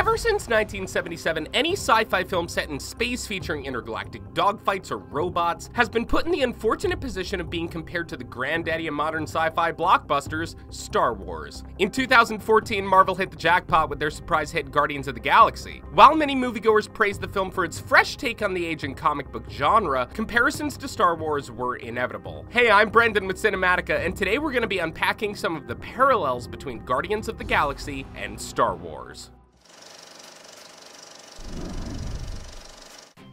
Ever since 1977, any sci-fi film set in space featuring intergalactic dogfights or robots has been put in the unfortunate position of being compared to the granddaddy of modern sci-fi blockbusters, Star Wars. In 2014, Marvel hit the jackpot with their surprise hit Guardians of the Galaxy. While many moviegoers praised the film for its fresh take on the aging comic book genre, comparisons to Star Wars were inevitable. Hey, I'm Brendan with Cinematica, and today we're going to be unpacking some of the parallels between Guardians of the Galaxy and Star Wars.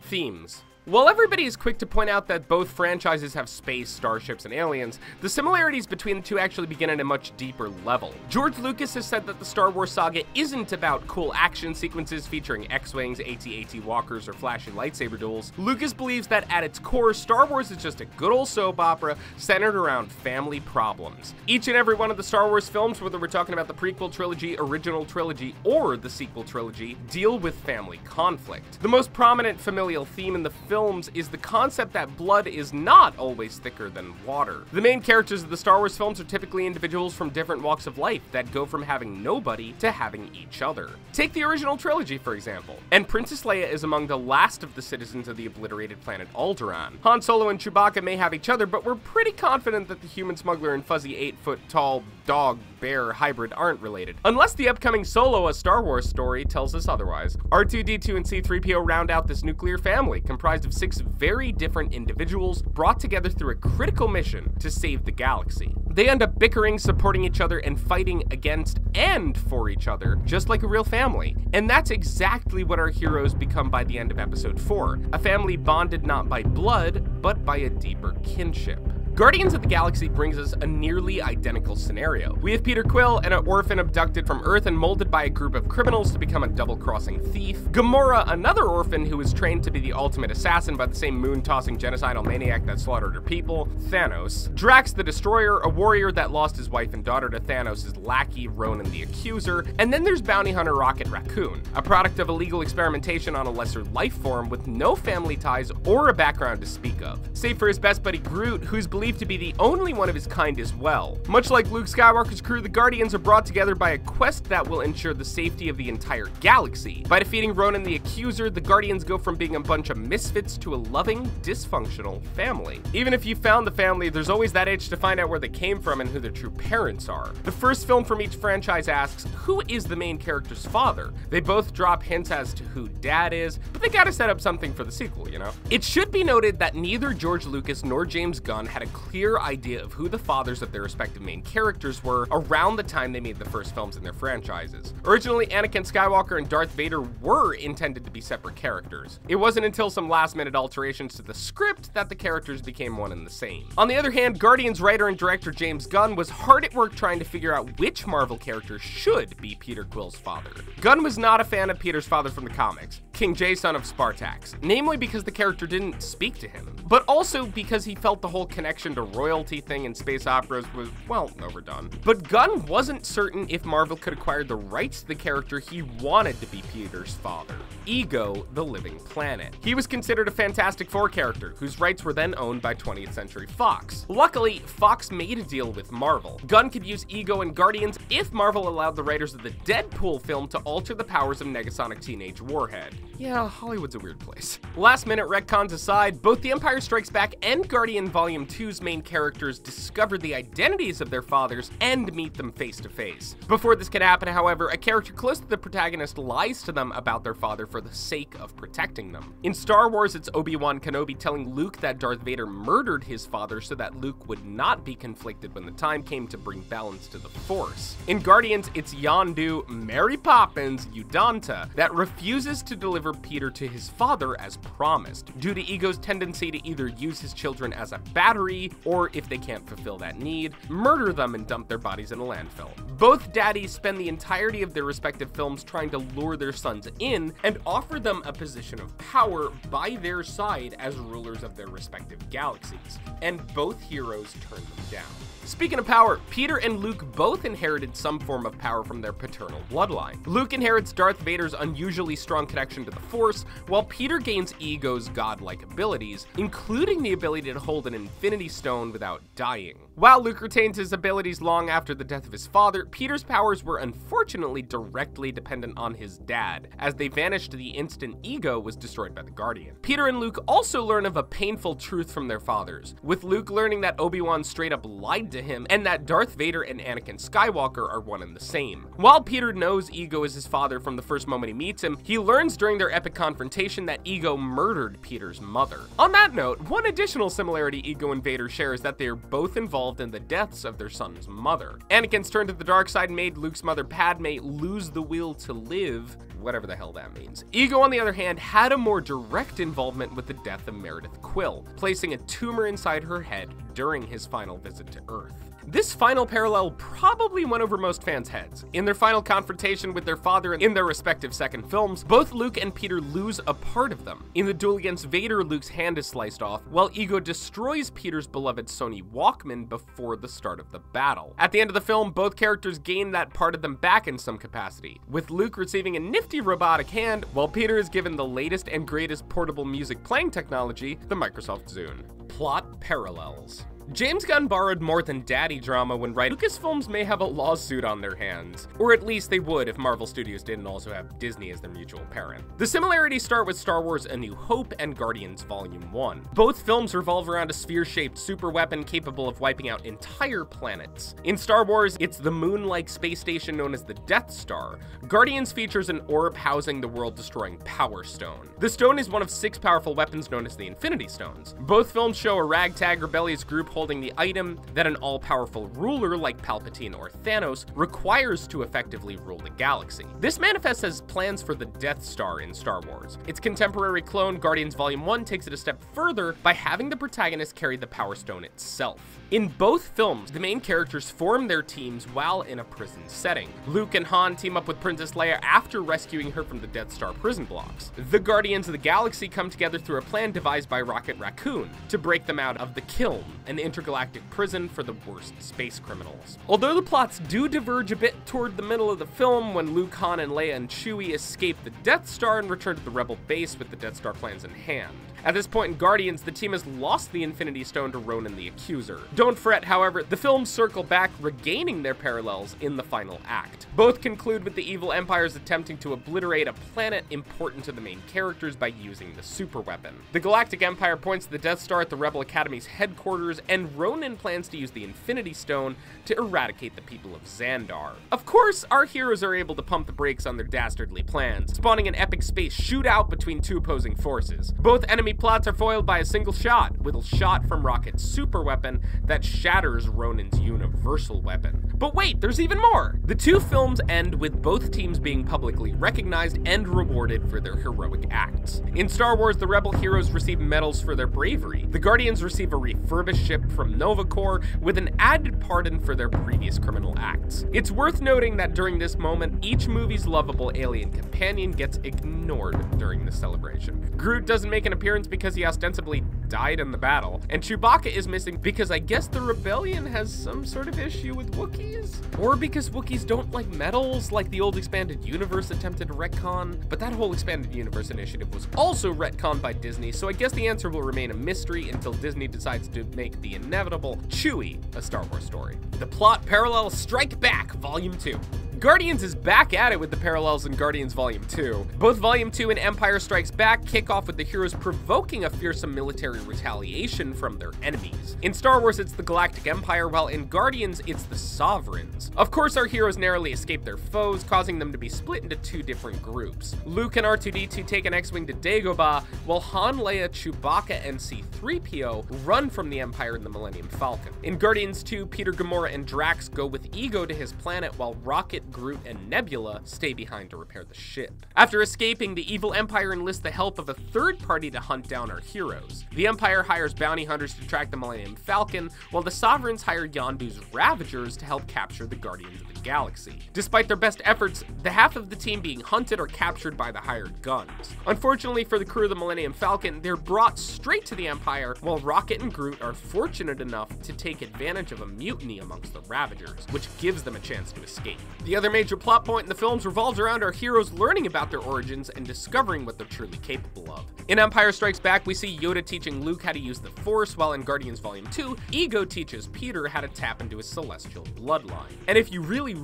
Themes. While everybody is quick to point out that both franchises have space, starships, and aliens, the similarities between the two actually begin at a much deeper level. George Lucas has said that the Star Wars saga isn't about cool action sequences featuring X-Wings, AT-AT walkers, or flashy lightsaber duels. Lucas believes that at its core, Star Wars is just a good old soap opera centered around family problems. Each and every one of the Star Wars films, whether we're talking about the prequel trilogy, original trilogy, or the sequel trilogy, deal with family conflict. The most prominent familial theme in the films is the concept that blood is not always thicker than water. The main characters of the Star Wars films are typically individuals from different walks of life that go from having nobody to having each other. Take the original trilogy, for example, and Princess Leia is among the last of the citizens of the obliterated planet Alderaan. Han Solo and Chewbacca may have each other, but we're pretty confident that the human smuggler and fuzzy 8-foot-tall dog-bear hybrid aren't related. Unless the upcoming Solo, a Star Wars story, tells us otherwise. R2-D2 and C-3PO round out this nuclear family, comprised of 6 very different individuals brought together through a critical mission to save the galaxy. They end up bickering, supporting each other, and fighting against and for each other, just like a real family. And that's exactly what our heroes become by the end of Episode 4, a family bonded not by blood, but by a deeper kinship. Guardians of the Galaxy brings us a nearly identical scenario. We have Peter Quill, an orphan abducted from Earth and molded by a group of criminals to become a double-crossing thief. Gamora, another orphan who was trained to be the ultimate assassin by the same moon-tossing genocidal maniac that slaughtered her people, Thanos. Drax the Destroyer, a warrior that lost his wife and daughter to Thanos' lackey, Ronan the Accuser. And then there's bounty hunter Rocket Raccoon, a product of illegal experimentation on a lesser life form with no family ties or a background to speak of, save for his best buddy Groot, who's believed to be the only one of his kind as well. Much like Luke Skywalker's crew, the Guardians are brought together by a quest that will ensure the safety of the entire galaxy. By defeating Ronan the Accuser, the Guardians go from being a bunch of misfits to a loving, dysfunctional family. Even if you found the family, there's always that itch to find out where they came from and who their true parents are. The first film from each franchise asks, who is the main character's father? They both drop hints as to who Dad is, but they gotta set up something for the sequel, you know? It should be noted that neither George Lucas nor James Gunn had a clear idea of who the fathers of their respective main characters were around the time they made the first films in their franchises. Originally, Anakin Skywalker and Darth Vader were intended to be separate characters. It wasn't until some last-minute alterations to the script that the characters became one and the same. On the other hand, Guardians writer and director James Gunn was hard at work trying to figure out which Marvel character should be Peter Quill's father. Gunn was not a fan of Peter's father from the comics, King J, son of Spartax, namely because the character didn't speak to him, but also because he felt the whole connection to royalty thing in space operas was, well, overdone. But Gunn wasn't certain if Marvel could acquire the rights to the character he wanted to be Peter's father, Ego, the Living Planet. He was considered a Fantastic Four character, whose rights were then owned by 20th Century Fox. Luckily, Fox made a deal with Marvel. Gunn could use Ego in Guardians if Marvel allowed the writers of the Deadpool film to alter the powers of Negasonic Teenage Warhead. Yeah, Hollywood's a weird place. Last-minute retcons aside, both The Empire Strikes Back and Guardian Volume 2's main characters discover the identities of their fathers and meet them face to face. Before this could happen, however, a character close to the protagonist lies to them about their father for the sake of protecting them. In Star Wars, it's Obi-Wan Kenobi telling Luke that Darth Vader murdered his father so that Luke would not be conflicted when the time came to bring balance to the Force. In Guardians, it's Yondu, Mary Poppins, Udanta, that refuses to deliver Peter to his father as promised, due to Ego's tendency to either use his children as a battery, or if they can't fulfill that need, murder them and dump their bodies in a landfill. Both daddies spend the entirety of their respective films trying to lure their sons in and offer them a position of power by their side as rulers of their respective galaxies, and both heroes turn them down. Speaking of power, Peter and Luke both inherited some form of power from their paternal bloodline. Luke inherits Darth Vader's unusually strong connection to the Force, while Peter gains Ego's godlike abilities, including including the ability to hold an Infinity Stone without dying. While Luke retains his abilities long after the death of his father, Peter's powers were unfortunately directly dependent on his dad, as they vanished the instant Ego was destroyed by the Guardian. Peter and Luke also learn of a painful truth from their fathers, with Luke learning that Obi-Wan straight up lied to him and that Darth Vader and Anakin Skywalker are one and the same. While Peter knows Ego is his father from the first moment he meets him, he learns during their epic confrontation that Ego murdered Peter's mother. On that note, one additional similarity Ego and Vader share is that they are both involved in the deaths of their son's mother. Anakin's turn to the dark side made Luke's mother Padme lose the will to live, whatever the hell that means. Ego, on the other hand, had a more direct involvement with the death of Meredith Quill, placing a tumor inside her head during his final visit to Earth. This final parallel probably went over most fans' heads. In their final confrontation with their father in their respective second films, both Luke and Peter lose a part of them. In the duel against Vader, Luke's hand is sliced off, while Ego destroys Peter's beloved Sony Walkman before the start of the battle. At the end of the film, both characters gain that part of them back in some capacity, with Luke receiving a nifty robotic hand, while Peter is given the latest and greatest portable music playing technology, the Microsoft Zune. Plot parallels. James Gunn borrowed more than daddy drama when writing. Lucasfilms may have a lawsuit on their hands, or at least they would if Marvel Studios didn't also have Disney as their mutual parent. The similarities start with Star Wars A New Hope and Guardians Volume 1. Both films revolve around a sphere-shaped superweapon capable of wiping out entire planets. In Star Wars, it's the moon-like space station known as the Death Star. Guardians features an orb housing the world-destroying Power Stone. The stone is one of 6 powerful weapons known as the Infinity Stones. Both films show a ragtag rebellious group holding the item that an all-powerful ruler like Palpatine or Thanos requires to effectively rule the galaxy. This manifests as plans for the Death Star in Star Wars. Its contemporary clone, Guardians Volume 1, takes it a step further by having the protagonist carry the Power Stone itself. In both films, the main characters form their teams while in a prison setting. Luke and Han team up with Princess Leia after rescuing her from the Death Star prison blocks. The Guardians of the Galaxy come together through a plan devised by Rocket Raccoon to break them out of the Kiln, an intergalactic prison for the worst space criminals. Although the plots do diverge a bit toward the middle of the film when Luke, Han, and Leia and Chewie escape the Death Star and return to the Rebel base with the Death Star plans in hand. At this point in Guardians, the team has lost the Infinity Stone to Ronan the Accuser. Don't fret, however, the films circle back, regaining their parallels in the final act. Both conclude with the evil empires attempting to obliterate a planet important to the main characters by using the superweapon. The Galactic Empire points the Death Star at the Rebel Academy's headquarters, and Ronan plans to use the Infinity Stone to eradicate the people of Xandar. Of course, our heroes are able to pump the brakes on their dastardly plans, spawning an epic space shootout between two opposing forces. Both enemy plots are foiled by a single shot, with a shot from Rocket's superweapon that shatters Ronan's universal weapon. But wait, there's even more! The two films end with both teams being publicly recognized and rewarded for their heroic acts. In Star Wars, the Rebel heroes receive medals for their bravery. The Guardians receive a refurbished ship from Nova Corps with an added pardon for their previous criminal acts. It's worth noting that during this moment, each movie's lovable alien companion gets ignored during the celebration. Groot doesn't make an appearance because he ostensibly died in the battle, and Chewbacca is missing because I guess the rebellion has some sort of issue with Wookiees? Or because Wookiees don't like medals like the old expanded universe attempted to retcon, but that whole expanded universe initiative was also retconned by Disney, so I guess the answer will remain a mystery until Disney decides to make the inevitable Chewie a Star Wars story. The plot parallels strike back, Volume 2. Guardians is back at it with the parallels in Guardians Volume 2. Both Volume 2 and Empire Strikes Back kick off with the heroes provoking a fearsome military retaliation from their enemies. In Star Wars, it's the Galactic Empire, while in Guardians, it's the Sovereigns. Of course, our heroes narrowly escape their foes, causing them to be split into two different groups. Luke and R2-D2 take an X-Wing to Dagobah, while Han, Leia, Chewbacca, and C-3PO run from the Empire in the Millennium Falcon. In Guardians 2, Peter, Gamora, and Drax go with Ego to his planet, while Rocket, Groot, and Nebula stay behind to repair the ship. After escaping, the evil Empire enlists the help of a third party to hunt down our heroes. The Empire hires bounty hunters to track the Millennium Falcon, while the Sovereigns hire Yondu's Ravagers to help capture the Guardians of the Galaxy. Despite their best efforts, the half of the team being hunted or captured by the hired guns. Unfortunately for the crew of the Millennium Falcon, they're brought straight to the Empire, while Rocket and Groot are fortunate enough to take advantage of a mutiny amongst the Ravagers, which gives them a chance to escape. The other major plot point in the films revolves around our heroes learning about their origins and discovering what they're truly capable of. In Empire Strikes Back, we see Yoda teaching Luke how to use the Force, while in Guardians Volume 2, Ego teaches Peter how to tap into his celestial bloodline. And if you really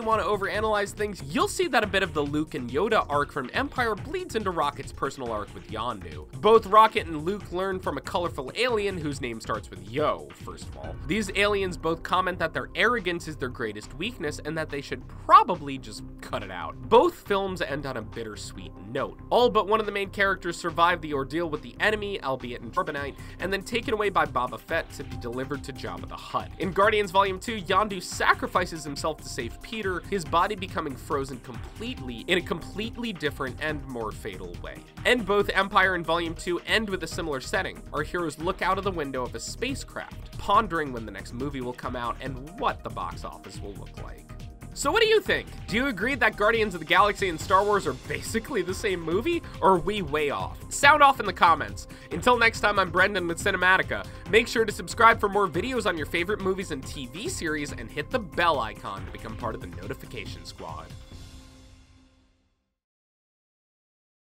want to overanalyze things, you'll see that a bit of the Luke and Yoda arc from Empire bleeds into Rocket's personal arc with Yondu. Both Rocket and Luke learn from a colorful alien whose name starts with Yo, first of all. These aliens both comment that their arrogance is their greatest weakness and that they should probably just cut it out. Both films end on a bittersweet note. All but one of the main characters survive the ordeal with the enemy, albeit in carbonite, and then taken away by Boba Fett to be delivered to Jabba the Hutt. In Guardians Volume 2, Yondu sacrifices himself to save Peter, his body becoming frozen completely in a completely different and more fatal way. And both Empire and Volume 2 end with a similar setting. Our heroes look out of the window of a spacecraft, pondering when the next movie will come out and what the box office will look like. So what do you think? Do you agree that Guardians of the Galaxy and Star Wars are basically the same movie, or are we way off? Sound off in the comments. Until next time, I'm Brendan with Cinematica. Make sure to subscribe for more videos on your favorite movies and TV series, and hit the bell icon to become part of the notification squad.